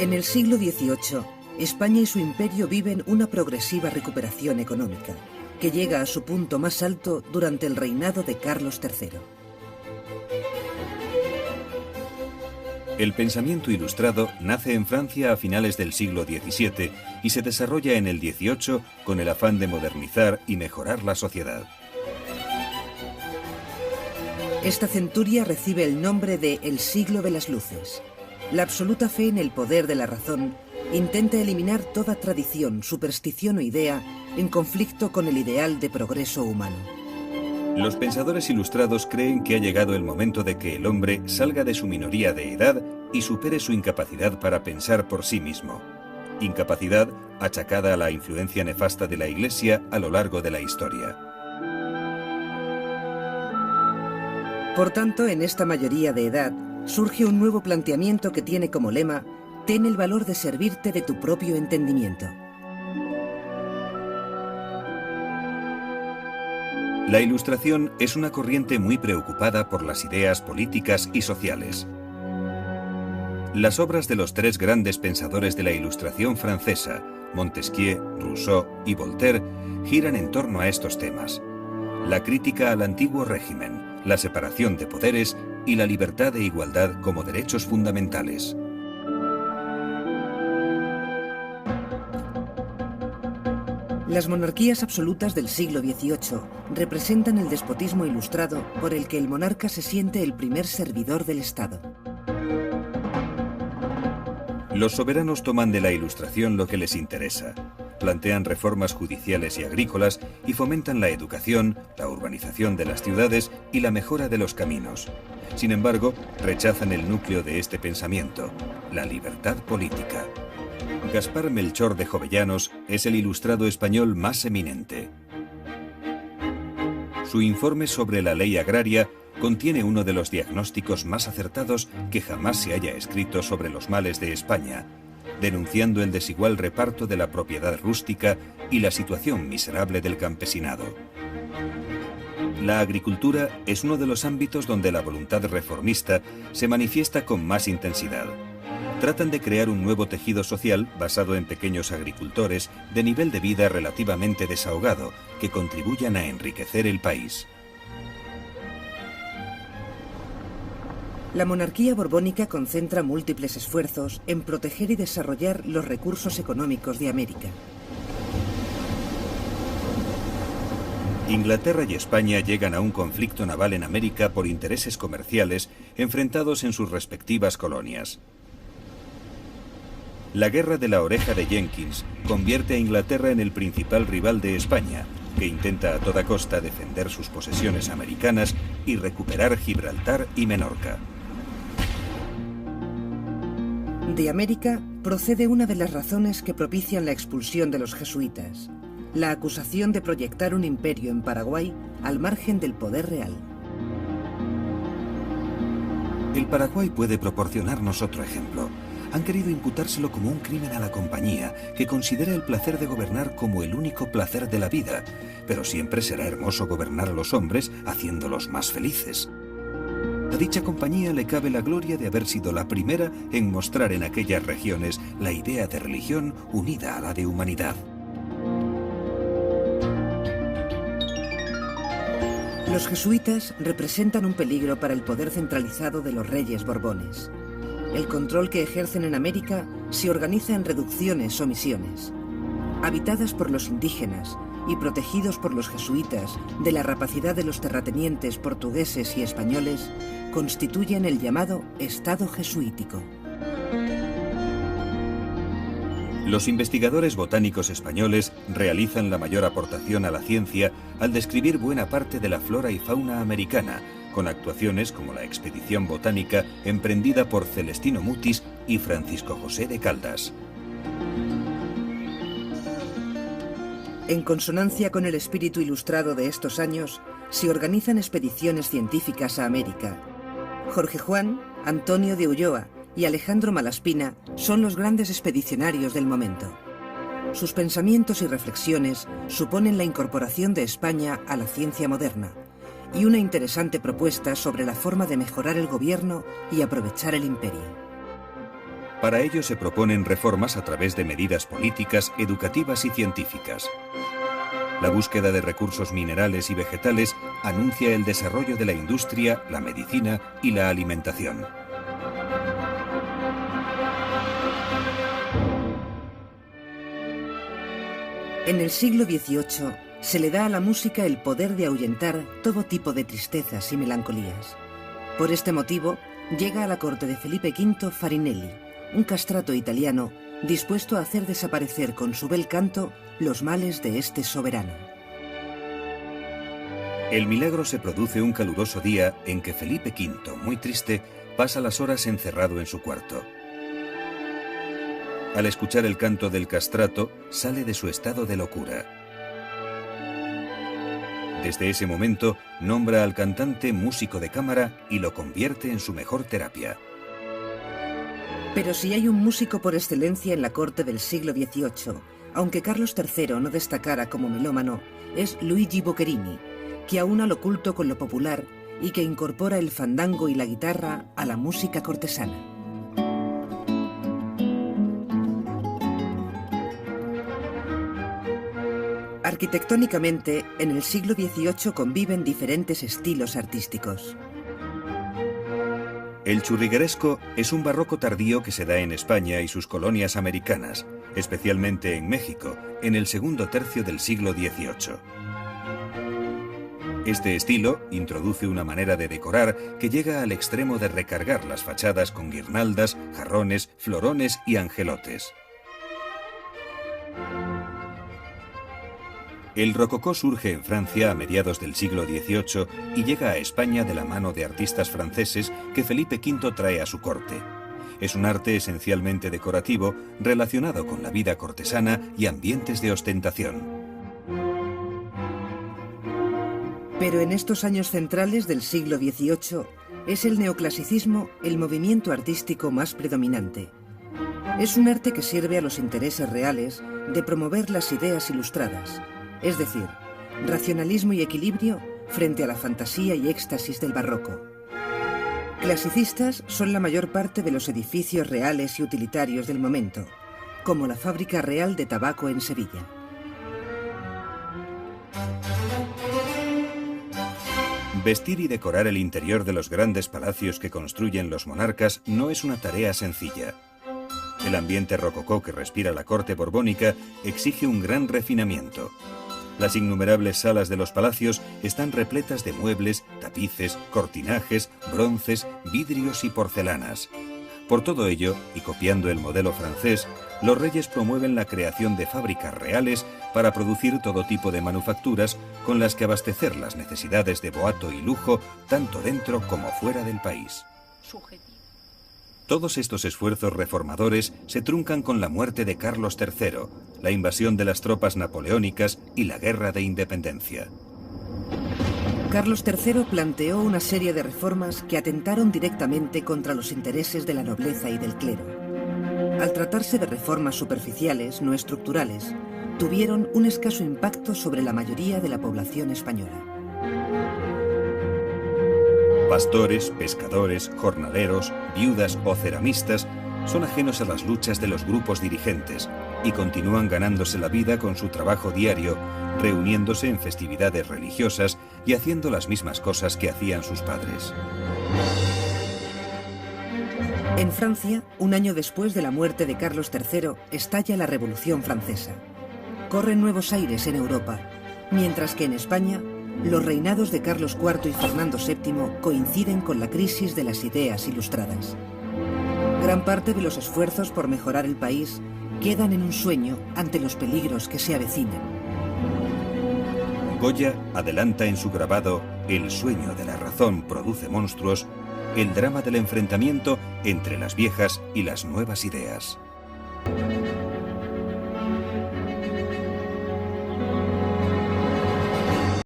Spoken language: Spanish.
En el siglo XVIII, España y su imperio viven una progresiva recuperación económica, que llega a su punto más alto durante el reinado de Carlos III. El pensamiento ilustrado nace en Francia a finales del siglo XVII y se desarrolla en el XVIII con el afán de modernizar y mejorar la sociedad. Esta centuria recibe el nombre de el siglo de las luces. La absoluta fe en el poder de la razón intenta eliminar toda tradición, superstición o idea en conflicto con el ideal de progreso humano. Los pensadores ilustrados creen que ha llegado el momento de que el hombre salga de su minoría de edad y supere su incapacidad para pensar por sí mismo. Incapacidad achacada a la influencia nefasta de la Iglesia a lo largo de la historia. Por tanto, en esta mayoría de edad surge un nuevo planteamiento que tiene como lema: ten el valor de servirte de tu propio entendimiento. La Ilustración es una corriente muy preocupada por las ideas políticas y sociales. Las obras de los tres grandes pensadores de la Ilustración francesa, Montesquieu, Rousseau y Voltaire, giran en torno a estos temas: la crítica al antiguo régimen, la separación de poderes y la libertad e igualdad como derechos fundamentales. Las monarquías absolutas del siglo XVIII representan el despotismo ilustrado por el que el monarca se siente el primer servidor del Estado. Los soberanos toman de la Ilustración lo que les interesa. Plantean reformas judiciales y agrícolas y fomentan la educación, la urbanización de las ciudades y la mejora de los caminos. Sin embargo, rechazan el núcleo de este pensamiento, la libertad política. Gaspar Melchor de Jovellanos es el ilustrado español más eminente. Su informe sobre la ley agraria contiene uno de los diagnósticos más acertados que jamás se haya escrito sobre los males de España, denunciando el desigual reparto de la propiedad rústica y la situación miserable del campesinado. La agricultura es uno de los ámbitos donde la voluntad reformista se manifiesta con más intensidad. Tratan de crear un nuevo tejido social basado en pequeños agricultores de nivel de vida relativamente desahogado que contribuyan a enriquecer el país. La monarquía borbónica concentra múltiples esfuerzos en proteger y desarrollar los recursos económicos de América. Inglaterra y España llegan a un conflicto naval en América por intereses comerciales enfrentados en sus respectivas colonias. La Guerra de la Oreja de Jenkins convierte a Inglaterra en el principal rival de España, que intenta a toda costa defender sus posesiones americanas y recuperar Gibraltar y Menorca. De América procede una de las razones que propician la expulsión de los jesuitas: la acusación de proyectar un imperio en Paraguay al margen del poder real. El Paraguay puede proporcionarnos otro ejemplo. Han querido imputárselo como un crimen a la compañía, que considera el placer de gobernar como el único placer de la vida, pero siempre será hermoso gobernar a los hombres haciéndolos más felices. A dicha compañía le cabe la gloria de haber sido la primera en mostrar en aquellas regiones la idea de religión unida a la de humanidad. Los jesuitas representan un peligro para el poder centralizado de los reyes borbones. El control que ejercen en América se organiza en reducciones o misiones. Habitadas por los indígenas y protegidos por los jesuitas de la rapacidad de los terratenientes portugueses y españoles, constituyen el llamado Estado jesuítico. Los investigadores botánicos españoles realizan la mayor aportación a la ciencia al describir buena parte de la flora y fauna americana, con actuaciones como la expedición botánica emprendida por Celestino Mutis y Francisco José de Caldas. En consonancia con el espíritu ilustrado de estos años, se organizan expediciones científicas a América. Jorge Juan, Antonio de Ulloa y Alejandro Malaspina son los grandes expedicionarios del momento. Sus pensamientos y reflexiones suponen la incorporación de España a la ciencia moderna y una interesante propuesta sobre la forma de mejorar el gobierno y aprovechar el imperio. Para ello se proponen reformas a través de medidas políticas, educativas y científicas. La búsqueda de recursos minerales y vegetales anuncia el desarrollo de la industria, la medicina y la alimentación. En el siglo XVIII se le da a la música el poder de ahuyentar todo tipo de tristezas y melancolías. Por este motivo, llega a la corte de Felipe V Farinelli, un castrato italiano dispuesto a hacer desaparecer con su bel canto los males de este soberano. El milagro se produce un caluroso día en que Felipe V, muy triste, pasa las horas encerrado en su cuarto. Al escuchar el canto del castrato, sale de su estado de locura. Desde ese momento, nombra al cantante músico de cámara y lo convierte en su mejor terapia. Pero si hay un músico por excelencia en la corte del siglo XVIII, aunque Carlos III no destacara como melómano, es Luigi Boccherini, que aúna lo culto con lo popular y que incorpora el fandango y la guitarra a la música cortesana. Arquitectónicamente, en el siglo XVIII conviven diferentes estilos artísticos. El churrigueresco es un barroco tardío que se da en España y sus colonias americanas, especialmente en México, en el segundo tercio del siglo XVIII. Este estilo introduce una manera de decorar que llega al extremo de recargar las fachadas con guirnaldas, jarrones, florones y angelotes. El rococó surge en Francia a mediados del siglo XVIII y llega a España de la mano de artistas franceses que Felipe V trae a su corte. Es un arte esencialmente decorativo relacionado con la vida cortesana y ambientes de ostentación. Pero en estos años centrales del siglo XVIII es el neoclasicismo el movimiento artístico más predominante. Es un arte que sirve a los intereses reales de promover las ideas ilustradas, es decir, racionalismo y equilibrio frente a la fantasía y éxtasis del barroco. Clasicistas son la mayor parte de los edificios reales y utilitarios del momento, como la Fábrica Real de Tabaco en Sevilla. Vestir y decorar el interior de los grandes palacios que construyen los monarcas no es una tarea sencilla. El ambiente rococó que respira la corte borbónica exige un gran refinamiento. Las innumerables salas de los palacios están repletas de muebles, tapices, cortinajes, bronces, vidrios y porcelanas. Por todo ello, y copiando el modelo francés, los reyes promueven la creación de fábricas reales para producir todo tipo de manufacturas con las que abastecer las necesidades de boato y lujo tanto dentro como fuera del país. Todos estos esfuerzos reformadores se truncan con la muerte de Carlos III, la invasión de las tropas napoleónicas y la Guerra de Independencia. Carlos III planteó una serie de reformas que atentaron directamente contra los intereses de la nobleza y del clero. Al tratarse de reformas superficiales, no estructurales, tuvieron un escaso impacto sobre la mayoría de la población española. Pastores, pescadores, jornaleros, viudas o ceramistas son ajenos a las luchas de los grupos dirigentes y continúan ganándose la vida con su trabajo diario, reuniéndose en festividades religiosas y haciendo las mismas cosas que hacían sus padres. En Francia, un año después de la muerte de Carlos III, estalla la Revolución Francesa. Corren nuevos aires en Europa, mientras que en España, los reinados de Carlos IV y Fernando VII coinciden con la crisis de las ideas ilustradas. Gran parte de los esfuerzos por mejorar el país quedan en un sueño ante los peligros que se avecinan. Goya adelanta en su grabado El sueño de la razón produce monstruos, el drama del enfrentamiento entre las viejas y las nuevas ideas.